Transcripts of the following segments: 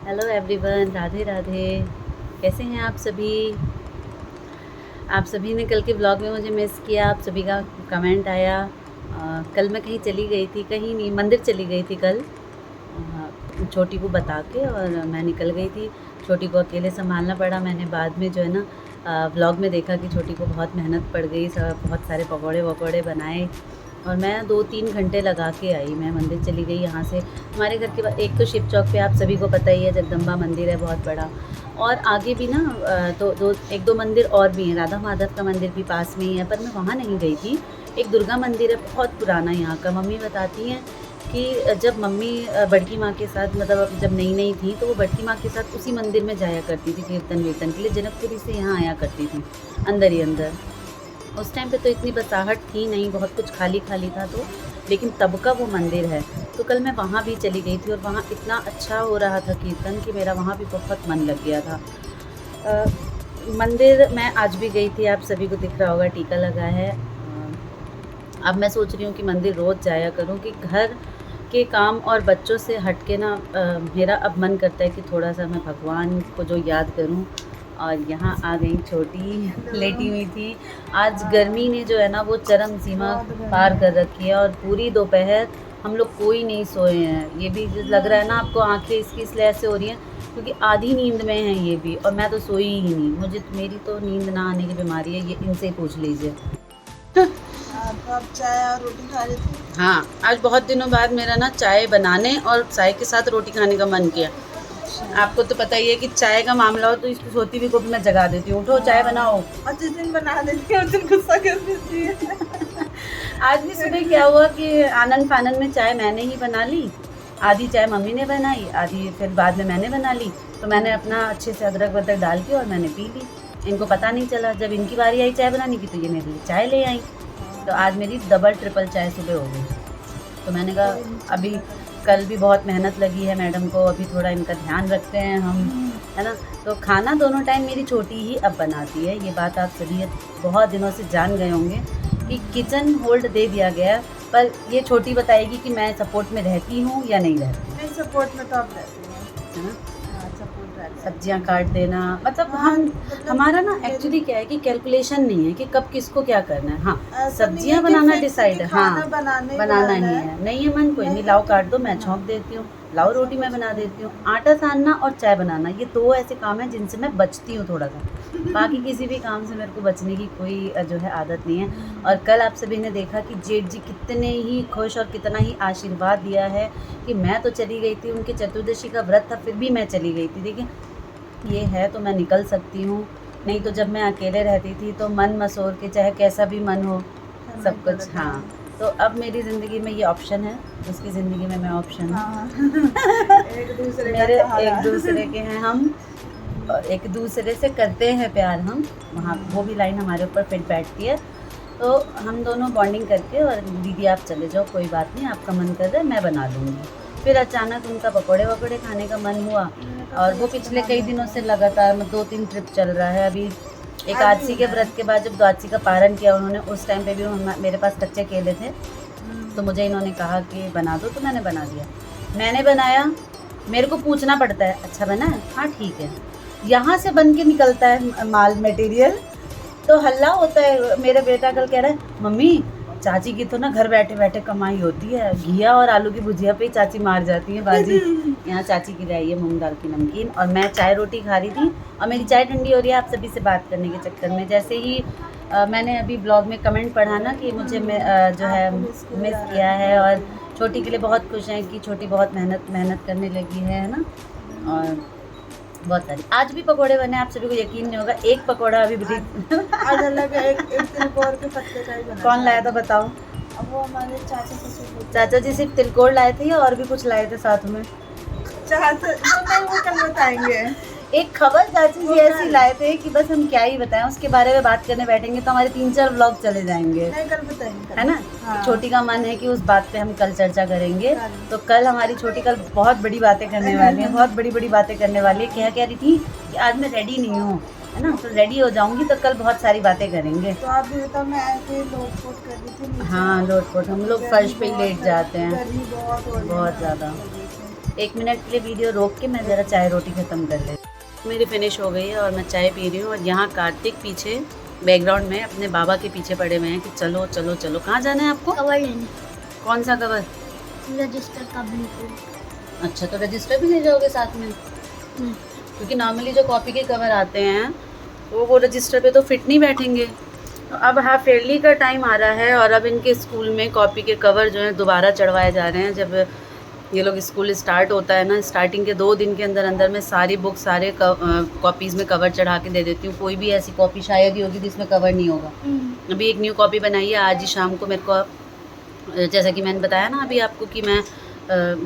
Hello everyone, Radhe Radhe. कैसे हैं आप सभी? आप सभी ने कल के ब्लॉग में मुझे मिस किया। आप सभी का कमेंट आया। कल मैं कहीं चली गई थी, कहीं नहीं, मंदिर चली गई थी कल, छोटी को बता के, और मैं निकल गई थी। छोटी को अकेले संभालना पड़ा। मैंने बाद में जो है ना ब्लॉग में देखा कि छोटी को बहुत मेहनत पड़ गई, सब बहुत सारे पकौड़े वकौड़े बनाए, और मैं 2-3 घंटे लगा के आई। मैं मंदिर चली गई यहाँ से, हमारे घर के बाद। एक तो शिव चौक पे आप सभी को पता ही है, जगदम्बा मंदिर है बहुत बड़ा, और आगे भी ना एक दो मंदिर और भी हैं। राधा माधव का मंदिर भी पास में ही है, पर मैं वहाँ नहीं गई थी। एक दुर्गा मंदिर है बहुत पुराना यहाँ का। मम्मी बताती हैं कि जब मम्मी बड़की माँ के साथ, मतलब जब नई नई थी, तो वो बड़की माँ के साथ उसी मंदिर में जाया करती थी कीर्तन वीर्तन के लिए। जनकपुरी से यहाँ आया करती थी, अंदर ही अंदर। उस टाइम पे तो इतनी बसाहट थी नहीं, बहुत कुछ खाली खाली था, तो लेकिन तब का वो मंदिर है। तो कल मैं वहाँ भी चली गई थी, और वहाँ इतना अच्छा हो रहा था कीर्तन कि मेरा वहाँ भी बहुत मन लग गया था। मंदिर मैं आज भी गई थी, आप सभी को दिख रहा होगा, टीका लगा है। अब मैं सोच रही हूँ कि मंदिर रोज़ जाया करूँ, कि घर के काम और बच्चों से हट के ना मेरा अब मन करता है कि थोड़ा सा मैं भगवान को जो याद करूँ। और यहाँ आ गई छोटी, लेटी हुई थी। आज गर्मी ने जो है ना वो चरम सीमा पार कर रखी है, और पूरी दोपहर हम लोग कोई नहीं सोए हैं। ये भी लग रहा है ना आपको, आंखें इसकी इसलिए ऐसे हो रही हैं क्योंकि आधी नींद में है ये भी, और मैं तो सोई ही नहीं। मेरी तो नींद ना आने की बीमारी है, ये इनसे ही पूछ लीजिए। तो आप चाय और रोटी खा रही थी? हाँ, आज बहुत दिनों बाद मेरा ना चाय बनाने और चाय के साथ रोटी खाने का मन किया। अच्छा। आपको तो पता ही है कि चाय का मामला हो तो इसको सोती हुई को भी मैं जगा देती हूँ, उठो चाय बनाओ। और जिस दिन बना देती है उस दिन गुस्सा कर देती है। आज भी सुबह क्या हुआ कि आनन फानन में चाय मैंने ही बना ली। आधी चाय मम्मी ने बनाई, आधी फिर बाद में मैंने बना ली। तो मैंने अपना अच्छे से अदरक वदरक डाल के और मैंने पी ली। इनको पता नहीं चला, जब इनकी बारी आई चाय बनाने की तो ये मेरे लिए चाय ले आई। तो आज मेरी डबल ट्रिपल चाय सुबह हो गई। तो मैंने कहा अभी कल भी बहुत मेहनत लगी है मैडम को, अभी थोड़ा इनका ध्यान रखते हैं हम, है ना। तो खाना दोनों टाइम मेरी छोटी ही अब बनाती है। ये बात आप सभी बहुत दिनों से जान गए होंगे कि किचन होल्ड दे दिया गया, पर ये छोटी बताएगी कि मैं सपोर्ट में रहती हूँ या नहीं रहती, नहीं, सपोर्ट में तो आप रहती हैं। है ना। हाँ, सपोर्ट रहता है। सब्जियां काट देना, मतलब हाँ, हम मतलब हमारा ना मेरे- एक्चुअली क्या है कि कैलकुलेशन नहीं है कि कब किसको क्या करना है। हाँ, ऐसा नहीं है सब्जियां कि बनाना फिक्स डिसाइड कि है, खाना हाँ, बनाना ही है। है। नहीं है मन, कोई नहीं, नहीं, लाओ काट दो, मैं हाँ, छौंक देती हूँ, लाओ रोटी मैं बना देती हूँ। आटा सानना और चाय बनाना, ये दो ऐसे काम हैं जिनसे मैं बचती हूँ थोड़ा सा। बाकी किसी भी काम से मेरे को बचने की कोई जो है आदत नहीं है। और कल आप सभी ने देखा कि जेठ जी कितने ही खुश और कितना ही आशीर्वाद दिया है कि मैं तो चली गई थी, उनके चतुर्दशी का व्रत था, फिर भी मैं चली गई थी। देखिए, ये है तो मैं निकल सकती हूँ, नहीं तो जब मैं अकेले रहती थी तो मन मसोर के, चाहे कैसा भी मन हो, करना ही सब कुछ। पड़ता हाँ, है। तो अब मेरी ज़िंदगी में ये ऑप्शन है, उसकी ज़िंदगी में मैं ऑप्शन हूँ। हाँ। एक दूसरे का मेरे सहारा। एक दूसरे के हैं हम, और एक दूसरे से करते हैं प्यार हम। वहाँ वो भी लाइन हमारे ऊपर फिट बैठती है। तो हम दोनों बॉन्डिंग करके, और दीदी आप चले जाओ, कोई बात नहीं, आपका मन कर रहा है मैं बना लूँगी। फिर अचानक उनका पकौड़े वकौड़े खाने का मन हुआ, मैंने और कहा वो बस पिछले बना कई दिनों लेते से हैं। लगातार 2-3 ट्रिप चल रहा है। अभी आज भी एकादशी के है। व्रत के बाद जब द्वादशी का पारण किया उन्होंने, उस टाइम पे भी मेरे पास कच्चे केले थे, तो मुझे इन्होंने कहा कि बना दो, तो मैंने बना दिया। मैंने बनाया, मेरे को पूछना पड़ता है अच्छा बना है, हाँ ठीक है। यहाँ से बन के निकलता है माल मटेरियल, तो हल्ला होता है। मेरा बेटा कल कह रहा है मम्मी, चाची की तो ना घर बैठे बैठे कमाई होती है, घिया और आलू की भुजिया पे ही चाची मार जाती है बाजी। यहाँ चाची की लाई है मूंग दाल की नमकीन, और मैं चाय रोटी खा रही थी, और मेरी चाय ठंडी हो रही है आप सभी से बात करने के चक्कर में। जैसे ही मैंने अभी ब्लॉग में कमेंट पढ़ा ना कि मुझे जो है आपको मिस किया है, और छोटी के लिए बहुत खुश हैं कि छोटी बहुत मेहनत करने लगी है ना। और बहुत सारी आज भी पकोड़े बने, आप सभी को यकीन नहीं होगा, एक पकोड़ा अभी भी आज अलग एक एक तिलकोर के पत्ते का ही बना कौन था। लाया था बताओ? अब वो हमारे चाचा ससुर लोग चाचा जी सिर्फ तिलकोर लाए थे या और भी कुछ लाए थे साथ में? चाचा वो नहीं, वो कल बताएंगे। एक खबर चाची जी वो ऐसी कल लाए थे कि बस हम क्या ही बताएं, उसके बारे में बात करने बैठेंगे तो हमारे 3-4 व्लॉग चले जाएंगे, नहीं, कल बताएंगे है ना। हाँ। छोटी का मन है कि उस बात पे हम कल चर्चा करेंगे। कल। तो कल हमारी छोटी कल बहुत बड़ी बातें करने वाली है, बहुत बड़ी बड़ी बातें करने वाली है। कह रही थी कि आज मैं रेडी नहीं हूँ, है ना, तो रेडी हो जाऊंगी तो कल बहुत सारी बातें करेंगे। तो आप भी बताओ, मैं ऐसे लोटपोट कर रही थी नीचे। हाँ, लोटपोट, हम लोग फर्श पे ही लेट जाते हैं, गर्मी बहुत हो रही है बहुत ना, ज़्यादा। इस वजह से। 1 मिनट के लिए वीडियो रोक के मैं ज़रा चाय रोटी ख़त्म कर लेती। मेरी फिनिश हो गई है और मैं चाय पी रही हूँ और यहाँ कार्तिक पीछे बैकग्राउंड में अपने बाबा के पीछे पड़े हुए हैं कि चलो चलो चलो। कहाँ जाना है आपको? कवर लेने, कौन सा कवर? रजिस्टर का बिल्कुल। अच्छा, तो रजिस्टर भी ले जाओगे साथ में? क्योंकि नॉर्मली जो कॉपी के कवर आते हैं तो वो रजिस्टर पे तो फिट नहीं बैठेंगे। तो अब हाफ ईयरली का टाइम आ रहा है और अब इनके स्कूल में कॉपी के कवर जो हैं दोबारा चढ़वाए जा रहे हैं। जब ये लोग स्कूल स्टार्ट होता है ना, स्टार्टिंग के 2 दिन के अंदर अंदर मैं सारी बुक सारे कॉपीज़ में कवर चढ़ा के दे देती हूँ। कोई भी ऐसी कॉपी शायद ही होगी जिसमें कवर नहीं होगा। अभी एक न्यू कॉपी बनाई है आज ही शाम को मेरे को, जैसा कि मैंने बताया ना अभी आपको कि मैं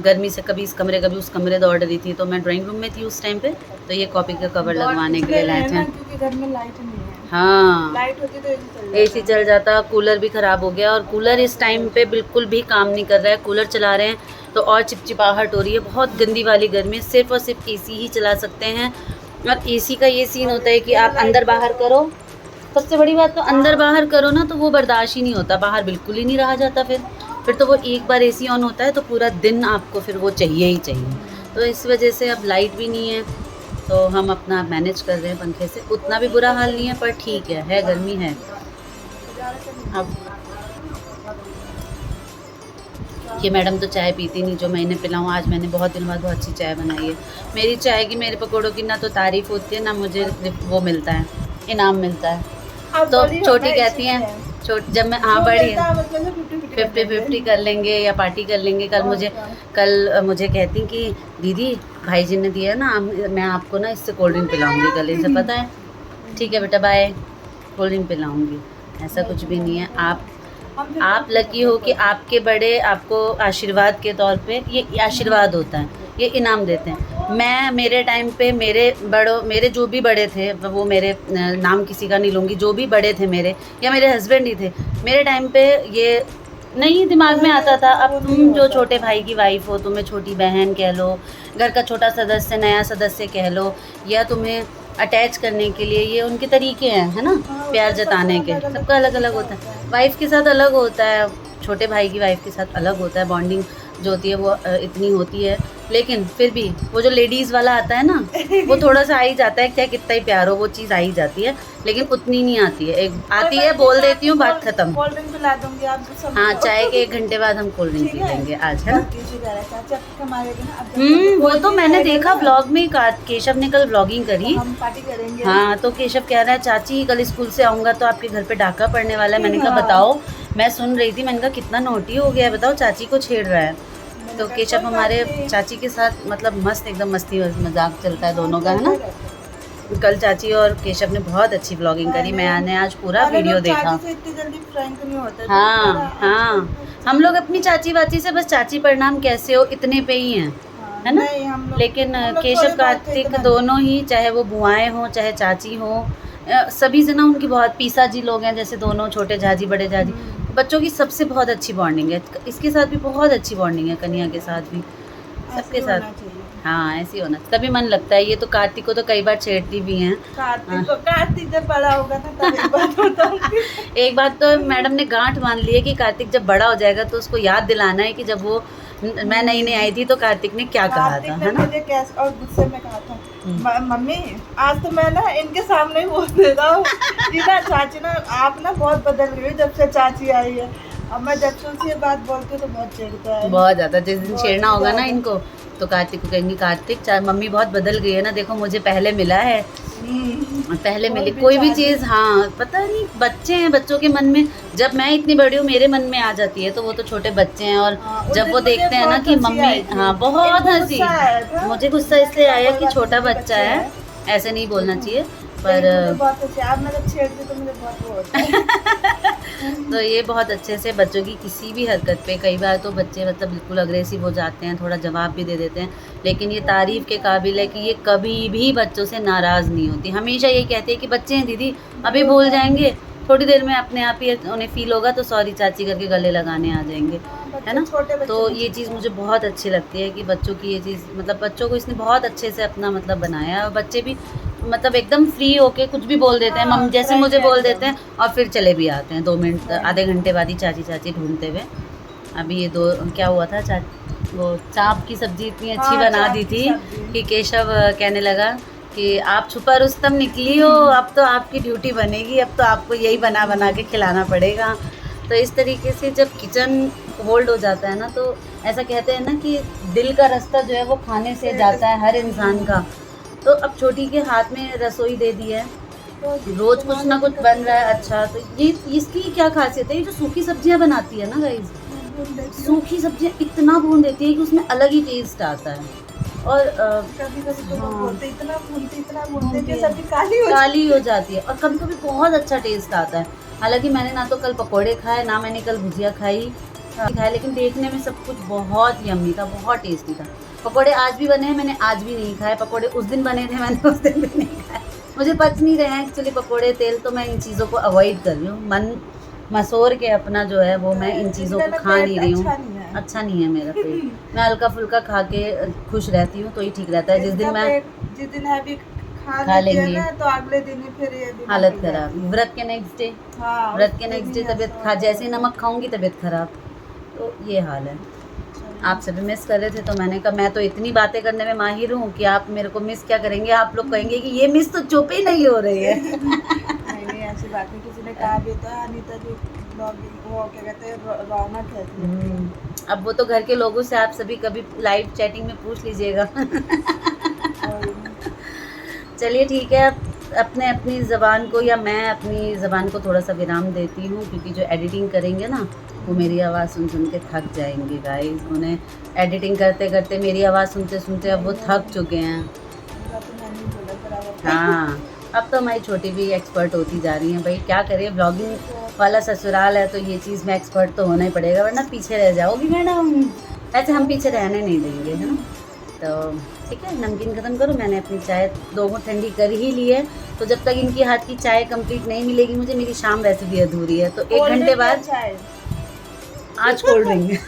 गर्मी से कभी इस कमरे कभी उस कमरे दौड़ रही थी, तो मैं ड्राइंग रूम में थी उस टाइम पे, तो ये कॉपी का कवर लगवाने के लिए लाए थे। क्योंकि घर में लाइट नहीं है। हाँ, लाइट होती तो एसी चल जाता, कूलर भी ख़राब हो गया और कूलर इस टाइम पे बिल्कुल भी काम नहीं कर रहा है। कूलर चला रहे हैं तो और चिपचिपाहट हो रही है, बहुत गंदी वाली गर्मी। सिर्फ और सिर्फ एसी ही चला सकते हैं। और एसी का ये सीन होता है कि आप अंदर बाहर करो, सबसे बड़ी बात तो अंदर बाहर करो ना तो वो बर्दाश्त ही नहीं होता, बाहर बिल्कुल ही नहीं रहा जाता। फिर तो वो एक बार एसी ऑन होता है तो पूरा दिन आपको फिर वो चाहिए ही चाहिए। तो इस वजह से अब लाइट भी नहीं है तो हम अपना मैनेज कर रहे हैं पंखे से। उतना भी बुरा हाल नहीं है पर ठीक है गर्मी है। अब ये मैडम तो चाय पीती नहीं जो मैं इन्हें पिलाऊँ। आज मैंने बहुत दिनों बाद बहुत अच्छी चाय बनाई है। मेरी चाय की, मेरे पकौड़ों की ना तो तारीफ़ होती है ना मुझे वो मिलता है, इनाम मिलता है। तो छोटी कहती हैं जब मैं हाँ बड़ी है 50-50 कर लेंगे या पार्टी कर लेंगे। कल मुझे कहती कि दीदी भाई जी ने दिया ना, मैं आपको ना इससे कोल्ड ड्रिंक पिलाऊंगी कल, इसे पता है? ठीक है बेटा बाय, कोल्ड ड्रिंक पिलाऊंगी। ऐसा कुछ भी नहीं है। आप लकी हो कि आपके बड़े आपको आशीर्वाद के तौर पे, ये आशीर्वाद होता है, ये इनाम देते हैं। मेरे टाइम पे मेरे जो भी बड़े थे, वो मेरे नाम किसी का नहीं लूँगी, जो भी बड़े थे मेरे या मेरे हस्बैंड ही थे, मेरे टाइम पे ये नहीं दिमाग में आता था। अब तुम जो छोटे भाई की वाइफ हो, तुम्हें छोटी बहन कह लो, घर का छोटा सदस्य नया सदस्य कह लो, या तुम्हें अटैच करने के लिए ये उनके तरीके हैं, है ना, प्यार जताने के। सबका अलग अलग होता है। वाइफ़ के साथ अलग होता है, छोटे भाई की वाइफ़ के साथ अलग होता है, बॉन्डिंग जो होती है वो इतनी होती है। लेकिन फिर भी वो जो लेडीज़ वाला आता है ना, वो थोड़ा सा आ ही जाता है, चाहे कितना ही प्यार हो वो चीज़ आ ही जाती है, लेकिन उतनी नहीं आती है। एक आती है, बोल देती हूँ, बात खत्म। कोल्ड ड्रिंक पिला दूंगी आप सब। हाँ, चाय के 1 घंटे बाद हम कोल्ड ड्रिंक पी लेंगे आज, है ना। वो तो मैंने देखा ब्लॉग में, केशव ने कल ब्लॉगिंग करी। हम पार्टी करेंगे। हाँ, तो केशव कह रहा है चाची कल स्कूल से आऊँगा तो आपके घर पे डाका पड़ने वाला है। मैंने कहा बताओ, मैं सुन रही थी, मैंने कहा कितना नोटी हो गया है, बताओ चाची को छेड़ रहा है। तो केशव हमारे चाची के साथ मतलब मस्त एकदम मस्ती मजाक चलता है दोनों का, है ना। कल चाची और केशव ने बहुत अच्छी ब्लॉगिंग करी, मैंने आज पूरा वीडियो देखा। इतनी जल्दी फ्रैंक नहीं होता। हाँ, हम लोग अपनी चाची वाची से बस चाची प्रणाम कैसे हो इतने पे ही हैं, है ना। लेकिन केशव कार्तिक दोनों ही, चाहे वो बुआएं हों चाहे चाची हों, सभी से ना उनकी बहुत, पीसा जी लोग हैं जैसे दोनों, छोटे झाजी बड़े झाजी, बच्चों की सबसे बहुत अच्छी बॉन्डिंग है। इसके साथ भी बहुत अच्छी बॉन्डिंग है, कन्या के साथ भी, सबके साथ। हाँ, ऐसी होना तभी मन लगता है। ये तो कार्तिक को तो कई बार छेड़ती भी हैं। कार्तिक जब बड़ा होगा ना तब एक बात बताऊंगी। एक बात तो मैडम ने गांठ मान ली है कि कार्तिक जब बड़ा हो जाएगा तो उसको याद दिलाना है कि जब वो मैं नई आई थी तो कार्तिक ने क्या कहा था, है ना। मुझे कैसे और गुस्से में कहा था, मम्मी आज तो मैं ना इनके सामने ही बोल दे रहा हूँ कि ना चाची ना आप ना बहुत बदल गई जब से चाची आई है। अब मैं जब से उनसे ये बात बोलती हूँ तो बहुत छेड़ता है, बहुत ज़्यादा। जिस दिन छेड़ना होगा ना इनको तो कार्तिक को कहेंगी कार्तिक मम्मी बहुत बदल गई है ना, देखो मुझे पहले मिला है, पहले मिली कोई भी चीज़। हाँ, पता नहीं, बच्चे हैं, बच्चों के मन में, जब मैं इतनी बड़ी हूँ मेरे मन में आ जाती है, तो वो तो छोटे बच्चे हैं। और जब वो देखते हैं ना कि मम्मी, हाँ बहुत हंसी, मुझे गुस्सा इसलिए आया कि छोटा बच्चा है, ऐसे नहीं बोलना चाहिए, पर तो ये बहुत अच्छे से बच्चों की किसी भी हरकत पे, कई बार तो बच्चे मतलब बिल्कुल अग्रेसिव हो जाते हैं, थोड़ा जवाब भी दे देते हैं, लेकिन ये तारीफ़ के काबिल है कि ये कभी भी बच्चों से नाराज़ नहीं होती। हमेशा ये कहती है कि बच्चे हैं दीदी, अभी भूल जाएंगे, थोड़ी देर में अपने आप ही उन्हें फ़ील होगा तो सॉरी चाची करके गले लगाने आ जाएंगे, है ना। तो ये चीज़ मुझे बहुत अच्छी लगती है कि बच्चों की ये चीज़, मतलब बच्चों को इसने बहुत अच्छे से अपना मतलब बनाया है। और बच्चे भी मतलब एकदम फ्री होके कुछ भी बोल देते हैं, मम जैसे मुझे बोल देते हैं और फिर चले भी आते हैं 2 मिनट आधे घंटे बाद ही चाची चाची ढूंढते हुए। अभी ये 2 क्या हुआ था, वो चाप की सब्जी इतनी अच्छी हाँ, बना चाप दी की थी सब्जी। कि केशव कहने लगा कि आप छुपा रुस्तम निकली हो, अब तो आपकी ड्यूटी बनेगी, अब तो आपको यही बना बना के खिलाना पड़ेगा। तो इस तरीके से जब किचन होल्ड हो जाता है ना, तो ऐसा कहते हैं ना कि दिल का रास्ता जो है वो खाने से जाता है हर इंसान का। तो अब छोटी के हाथ में रसोई दे दी है, तो रोज कुछ ना कुछ बन रहा है अच्छा। तो ये इसकी क्या खासियत है, ये जो सूखी सब्जियां बनाती है ना गाइस, सूखी सब्जियां इतना भून देती है कि उसमें अलग ही टेस्ट आता है। और कभी कभी तो हाँ। लोग बोलते इतना भूनते भूनती कि है। सब्जी काली हो काली हो जाती है, और कभी कभी बहुत अच्छा टेस्ट आता है। हालांकि मैंने ना तो कल पकोड़े खाए, ना मैंने कल भुजिया खाए, लेकिन देखने में सब कुछ बहुत यम्मी था, बहुत टेस्टी था। पकोड़े आज भी बने हैं, मैंने आज भी नहीं खाए। पकोड़े उस दिन बने थे, मैंने उस दिन भी नहीं खाए। मुझे पच नहीं रहे हैं एक्चुअली पकोड़े, तेल, तो मैं इन चीज़ों को अवॉइड कर रही हूँ। मन मसोर के अपना जो है वो मैं इन चीज़ों को खा नहीं रही हूँ। अच्छा नहीं है मेरा पेट। मैं हल्का फुल्का खा के खुश रहती हूँ, तो ही ठीक रहता है। जिस दिन हैवी खा खा लेंगे लेंगे। ना, तो अगले दिन ही फिर ये बीमारी हालत हो खराब, जाती है। व्रत के नेक्स्ट डे, हाँ, व्रत उस के दिन नेक्स्ट ही डे तबीयत ऐसा खा, जैसे ही होता है। नमक खाऊंगी तबीयत खराब। तो ये हाल है। आप सभी मिस कर रहे थे, तो मैंने कहा मैं तो इतनी बातें करने में माहिर हूँ कि आप मेरे को मिस क्या करेंगे। आप लोग कहेंगे कि ये मिस तो चुप ही नहीं हो रही है। नहीं ऐसी बात नहीं, किसी ने कहा भी था अनीता जी ब्लॉगिंग वो क्या कहते हैं रौनक है। अब वो तो घर के लोगों से आप सभी कभी लाइव चैटिंग में पूछ लीजिएगा। चलिए ठीक है, अब अपने अपनी ज़बान को, या मैं अपनी ज़बान को थोड़ा सा विराम देती हूँ, क्योंकि जो एडिटिंग करेंगे ना वो मेरी आवाज़ सुन सुन के थक जाएंगे गाइस। उन्हें एडिटिंग करते करते मेरी आवाज़ सुनते सुनते अब वो थक चुके हैं। हाँ, अब तो हमारी छोटी भी एक्सपर्ट होती जा रही है। भाई क्या करें, ब्लॉगिंग वाला ससुराल है, तो ये चीज़ में एक्सपर्ट तो होना ही पड़ेगा, वरना पीछे रह जाओगी मैडम। ऐसे हम पीछे रहने नहीं देंगे, है ना। तो ठीक है, नमकीन ख़त्म करो। मैंने अपनी चाय 2 घूंट ठंडी कर ही ली है, तो जब तक इनकी हाथ की चाय कंप्लीट नहीं मिलेगी मुझे, मेरी शाम वैसे भी अधूरी है। तो 1 घंटे बाद आज कोल्ड ड्रिंक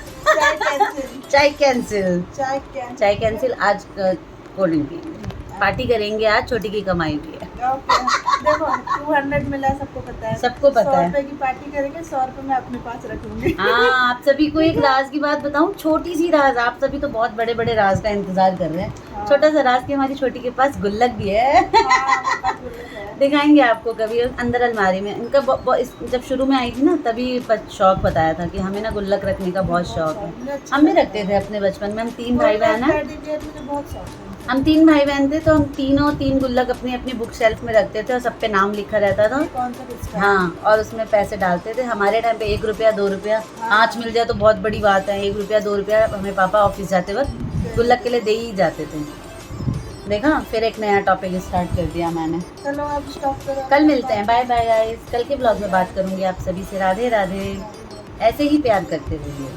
चाय कैंसिल, चाय कैंसिल, आज कोल्ड ड्रिंक पिएंगे। पार्टी करेंगे आज, छोटी की कमाई भी है। देखो 200 मिला, सबको पता है, सबको पता है। 100 रुपए की पार्टी करेंगे, 100 रुपए मैं अपने पास रखूंगी। हाँ, आप सभी को एक राज की बात बताऊं, छोटी सी राज। आप सभी तो बहुत बड़े बड़े राज का इंतजार कर रहे हैं। हाँ। छोटा सा राज की हमारी छोटी के पास गुल्लक भी है। हाँ, मेरे पास गुल्लक है। दिखाएंगे आपको कभी, अंदर अलमारी में। इनका जब शुरू में आई थी ना, तभी शौक बताया था कि हमें ना गुल्लक रखने का बहुत शौक है। हम भी रखते थे अपने बचपन में। हम 3 भाई बहन हैं, हम 3 भाई बहन थे, तो हम तीनों 3 गुल्लक अपनी अपनी बुक शेल्फ में रखते थे, और सब पे नाम लिखा रहता था। कौन सा किसका? हाँ, और उसमें पैसे डालते थे। हमारे टाइम पे 1 रुपया 2 रुपया आँच मिल जाए तो बहुत बड़ी बात है। 1 रुपया 2 रुपया हमें पापा ऑफिस जाते वक्त गुल्लक के लिए दे ही जाते थे। देखा, फिर एक नया टॉपिक स्टार्ट कर दिया मैंने। चलो आप स्टॉप करो। कल मिलते हैं, बाय बाय गाइस। कल के ब्लॉग में बात करूँगी आप सभी से। राधे राधे, ऐसे ही प्यार करते रहिए।